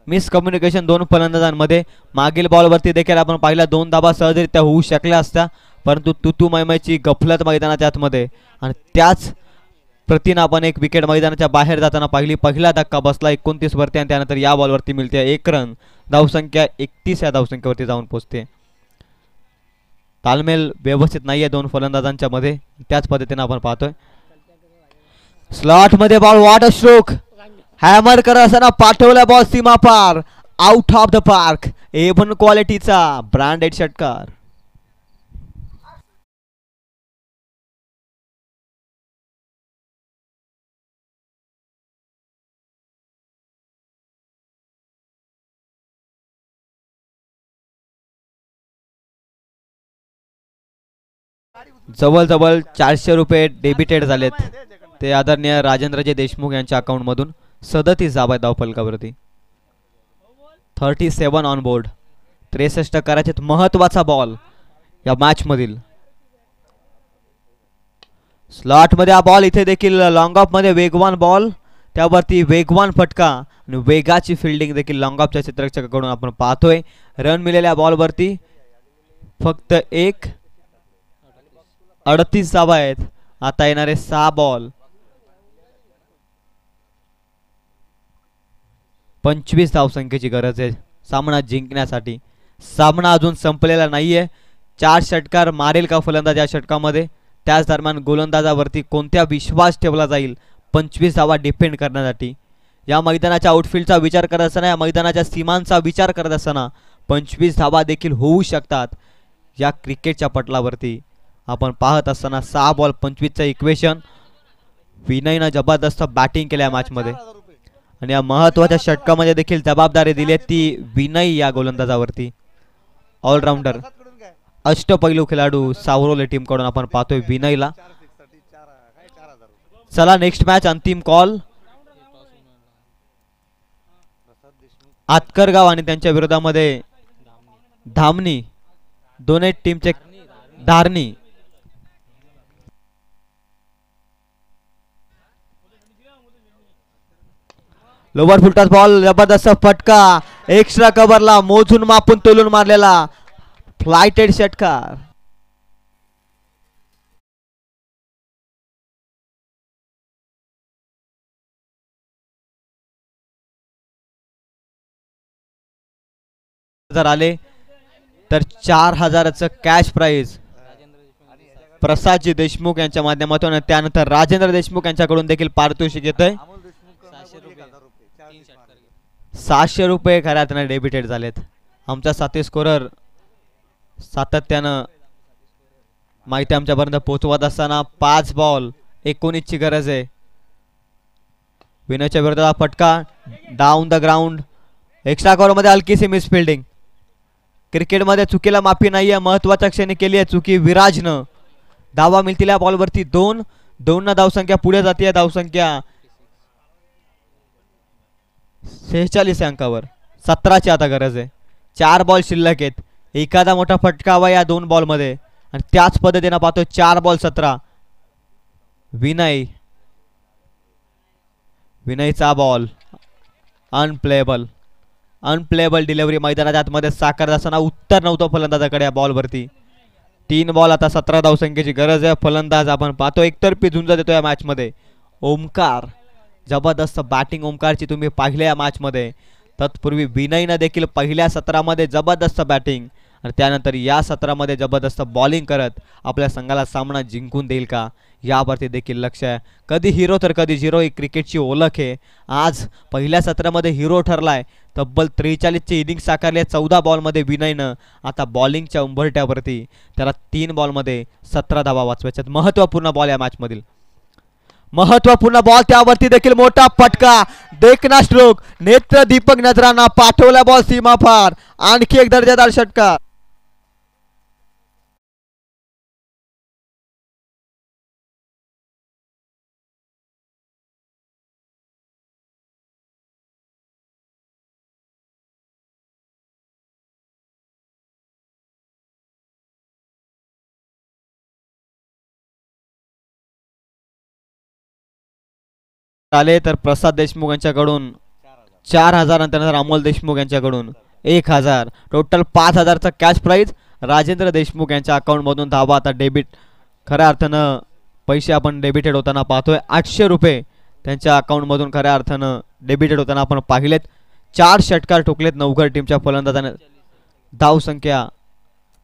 मिसकम्युनिकेशन दोन फलंदाजांमध्ये. मागील बॉलवरती देखील आपण पाहिला 2 धाबा सहजरित्या होऊ शकल्या असत्या, परंतु तुतू मैमयची गफलत मैदानाच्या आतमध्ये आणि त्याच प्रतीनं आपण एक विकेट मैदानाच्या बाहेर जाताना पाहिली. पहिला धक्का बसला 29 वरती आणि त्यानंतर या बॉलवरती मिळते 1 रन. धावसंख्या 31 या धावसंख्येवरती जाऊन पोहोचते. तालमेल व्यवस्थित नाहीये दोन फलंदाजांच्या मध्ये, त्याच पद्धतीने आपण पाहतोय. स्लॉट मध्ये ball, what a stroke. Hammer करत असताना पाठवला बॉल सीमा पार, out of the park. Even क्वालिटीचा ब्रँडेड षटकार. जवळजवळ 400 रुपये डेबिटेड झालेत, ते आदरणीय राजेंद्रजी देशमुख यांच्या अकाउंट मधून. 37 धावा धावफलकावरती, 37 ऑन बोर्ड. 63 करायचे. महत्वाचा बॉल या मॅच मधील. स्लॉट मध्ये हा बॉल, इथे देखील लॉंग ऑफ मध्ये वेगवान बॉल, त्यावरती वेगवान फटका आणि वेगाची फिल्डिंग देखील लॉंग ऑफच्या क्षेत्ररक्षकाकडून आपण पाहतोय. रन मिळालेल्या बॉलवरती फक्त 38 धावा आहेत. आता येणारे 6 बॉल, 25 धावसंख्येची गरज आहे सामना जिंकण्यासाठी. सामना अजून संपलेला नाहीये. 4 षटकार मारेल का फलंदाज या षटकामध्ये, त्याच दरम्यान गोलंदाजावरती कोणत्या विश्वास ठेवला जाईल 25 धावा डिपेंड करण्यासाठी. या मैदानाच्या आउटफील्डचा विचार करत असताना, या मैदानाच्या सीमांचा विचार करत असताना 25 धावा देखील होऊ शकतात या क्रिकेटच्या पटलावरती. आपण पाहत असताना 6 बॉल 25चं इक्वेशन. विनयनं जबरदस्त बॅटिंग केल्या मॅच मध्ये आणि या महत्वाच्या षटकामध्ये देखील जबाबदारी दिली ती विनय या गोलंदाजावरती. ऑलराऊंडर, अष्टपैलू खेळाडू सावरोले टीम कडून आपण पाहतोय विनयला. चला नेक्स्ट मॅच, अंतिम कॉल. आतकरगाव आणि त्यांच्या विरोधामध्ये धामणी, दोन्ही टीमचे धारणी. लोवर फुलटॉस बॉल, जबरदस्त फटका, एक्स्ट्रा कव्हरला मोजून मापून तोलून मारलेला फ्लायटेड षटकार. जर आले तर 4000चं कॅश प्राइज प्रसादजी देशमुख यांच्या माध्यमातून. त्यानंतर राजेंद्र देशमुख यांच्याकडून देखील पारितोषिक येतंय 600 रुपये खऱ्या अर्थाने डेबिटेड झालेत. आमचा साथी स्कोरर सातत्यानं माहिती आमच्यापर्यंत पोहोचवत असताना 5 बॉल 19 ची गरज आहे. विनयच्या विरोधात फटका, down the ground. Extra cover मध्ये हलकीशी मिस फिल्डिंग. क्रिकेटमध्ये चुकीला माफी नाहीये, महत्वाच्या क्षणी केली आहे चुकी विराजनं. धावा मिळतील या बॉलवरती 2 न धावसंख्या पुढे जाते. धावसंख्या 46 अंकावर. 17ची आता गरज आहे. 4 बॉल शिल्लक आहेत. एखादा मोठा फटका हवा या 2 बॉल मध्ये आणि त्याच पद्धतीने पाहतो 4 बॉल 17. विनयचा बॉल अनप्लेएबल डिलिव्हरी मैदानाच्या आतमध्ये साकारत असताना उत्तर नव्हतं फलंदाजाकडे या बॉलवरती. 3 बॉल आता 17 धावसंख्येची गरज आहे. फलंदाज आपण पाहतो एकतर्फी झुंज देतो या मॅच मध्ये. ओमकार, जबरदस्त बॅटिंग ओमकारची तुम्ही पाहिल्या या मॅच मध्ये. तत्पूर्वी विनयनं देखील पहिल्या सत्रामध्ये जबरदस्त बॅटिंग आणि त्यानंतर या सत्रामध्ये जबरदस्त बॉलिंग करत आपल्या संघाला सामना जिंकून देईल का यावरती देखील लक्ष आहे. कधी हिरो तर कधी झिरो ही क्रिकेटची ओळख आहे. आज पहिल्या सत्रामध्ये हिरो ठरलाय. तब्बल 43ची इनिंग साकारली 14 बॉलमध्ये विनयनं. आता बॉलिंगच्या उंबरट्यावरती त्याला 3 बॉलमध्ये 17 धावा वाचवायच्यात. महत्वपूर्ण बॉल या मॅच मधील, महत्वपूर्ण बॉल, त्यावरती देखील मोठा फटका, देखना स्ट्रोक, नेत्र दीपक नजरांना पाठवला बॉल सीमा पार. आणखी एक दर्जेदार षटकार. आले तर प्रसाद देशमुख यांच्याकडून 4,000 आणि त्यानंतर अमोल देशमुख यांच्याकडून 1,000. टोटल 5,000चा कॅश प्राईज राजेंद्र देशमुख यांच्या अकाउंटमधून धावा आता डेबिट. खऱ्या अर्थानं पैसे आपण डेबिटेड होताना पाहतोय. 800 रुपये त्यांच्या अकाउंटमधून खऱ्या अर्थानं डेबिटेड होताना आपण पाहिलेत. 4 षटकार ठोकलेत नवघर टीमच्या फलंदाजाने. धाव संख्या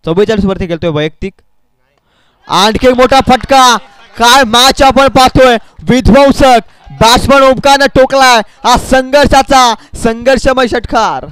44 वरती खेळतोय वैयक्तिक. आणखी एक मोठा फटका. काय मॅच आपण पाहतोय. विध्वंसक बॅट्समन ओमकारने टोकलाय. हा संघर्षाचा संघर्षमय षटकार.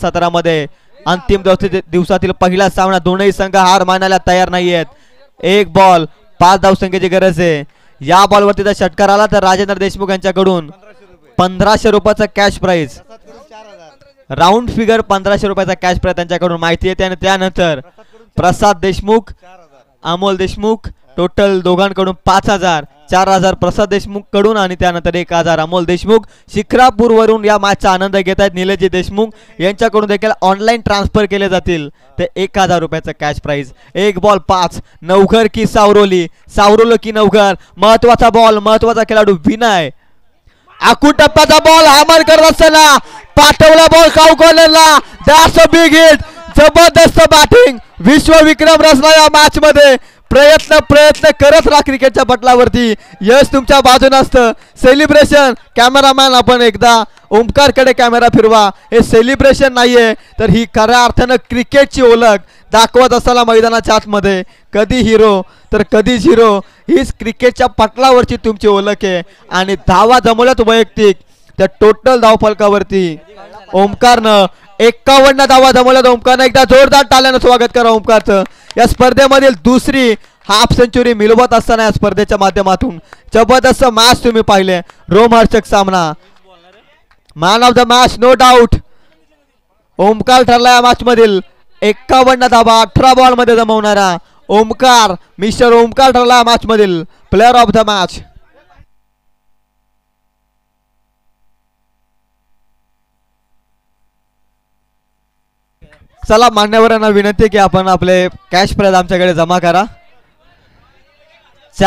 सत्रामध्ये अंतिम दिवसातील पहिला सामना. दोनही संघ हार मानायला तयार नाहीयेत. एक बॉल 5 धावसंख्येची गरज आहे. या बॉलवरती जर षटकार आला तर राजेंद्र देशमुख यांच्याकडून 1,500 रुपयाचा कॅश प्राइज. राऊंड फिगर 1,500 रुपयाचा कॅश प्राइज त्यांच्याकडून माहिती येते. आणि त्यानंतर प्रसाद देशमुख, अमोल देशमुख, टोटल दोघांकडून 5,000. 4,000 प्रसाद देशमुख कडून आणि त्यानंतर 1,000 अमोल देशमुख. शिक्रापूर वरून या मॅचचा आनंद घेत आहेत निलेशजी देशमुख यांच्याकडून देखील ऑनलाईन ट्रान्सफर केले जातील. ते 1,000 रुपयाचं कॅश प्राइज. एक बॉल 5. नवघर की सावरोली, सावरोली की नवघर. महत्वाचा बॉल, महत्वाचा खेळाडू विनय. आखू टप्प्याचा बॉल हॅमर करत असताना पाठवला बॉल काऊ कॉर्नरला. That's a big hit. जबरदस्त बॅटिंग. विश्वविक्रम रचला या मॅच मध्ये. प्रयत्न करत राहा क्रिकेटच्या पटलावरती. यश तुमच्या बाजूने असतं. सेलिब्रेशन कॅमेरामॅन आपण एकदा ओमकारकडे कॅमेरा फिरवा. हे सेलिब्रेशन नाहीये तर ही खऱ्या अर्थानं क्रिकेटची ओळख दाखवत असताना मैदानाच्या आतमध्ये कधी हिरो तर कधी झिरो. हीच क्रिकेटच्या पटलावरची तुमची ओळख आहे. आणि धावा जमवल्यात वैयक्तिक. त्या टोटल धावफलकावरती ओमकारनं 51 धावा जमवल्यात. ओमकारनं एकदा जोरदार टाळ्यानं स्वागत करा ओमकारचं. या स्पर्धेमधील दुसरी हाफ सेंचुरी मिळवत असताना या स्पर्धेच्या माध्यमातून जबरदस्त मॅच तुम्ही पाहिले. रोमहर्षक सामना. Man of the match no doubt Omkar ठरला या मॅच मधील. 51 धावा 18 बॉल मध्ये जमवणारा ओमकार, मिस्टर ओमकार ठरला या मॅच मधील प्लेअर ऑफ द मॅच. चला मान्यवरांना विनंती की आपण आपले कॅश प्राइज आमच्याकडे जमा करा.